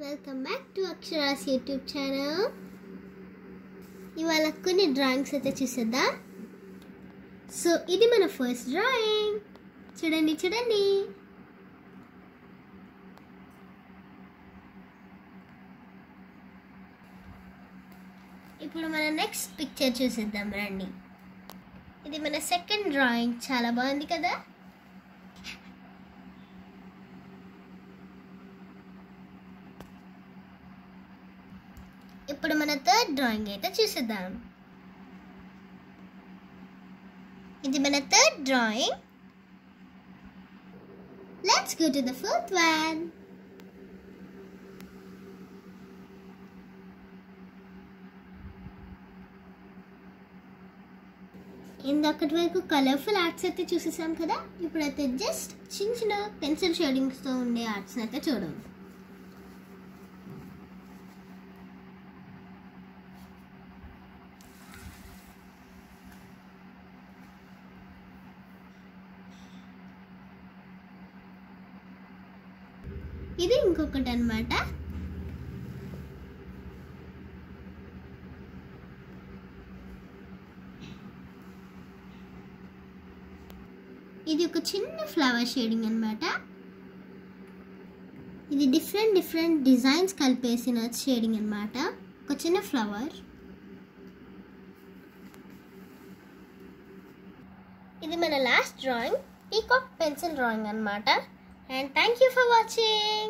Welcome back to Akshara's YouTube channel. ఇవాళ కొన్ని drawings అయితే చూసేద్దాం. సో ఇది మన ఫస్ట్ డ్రాయింగ్. చూడండి. ఇప్పుడు మన నెక్స్ట్ పిక్చర్ చూసేద్దాం రండి. ఇది మన సెకండ్ డ్రాయింగ్. చాలా బాగుంది కదా. ఇప్పుడు మన థర్డ్ డ్రాయింగ్ అయితే చూసేద్దాం. ఇది మన third drawing. Let's go to the fourth one. ఇందక్కటి వరకు కలర్ఫుల్ ఆర్ట్స్ అయితే చూసేసాం కదా. ఇప్పుడైతే జస్ట్ చిన్న పెన్సిల్ షేడింగ్స్తో ఉండే ఆర్ట్స్ అయితే చూడండి. ఇది ఇంకొకటి అన్నమాట. ఇది ఒక చిన్న ఫ్లవర్ షేడింగ్ అన్నమాట. ఇది డిఫరెంట్ డిజైన్స్ కలిపేసిన షేడింగ్ అన్నమాట. ఒక చిన్న ఫ్లవర్. ఇది మన last drawing, peacock pencil drawing అన్నమాట. And thank you for watching.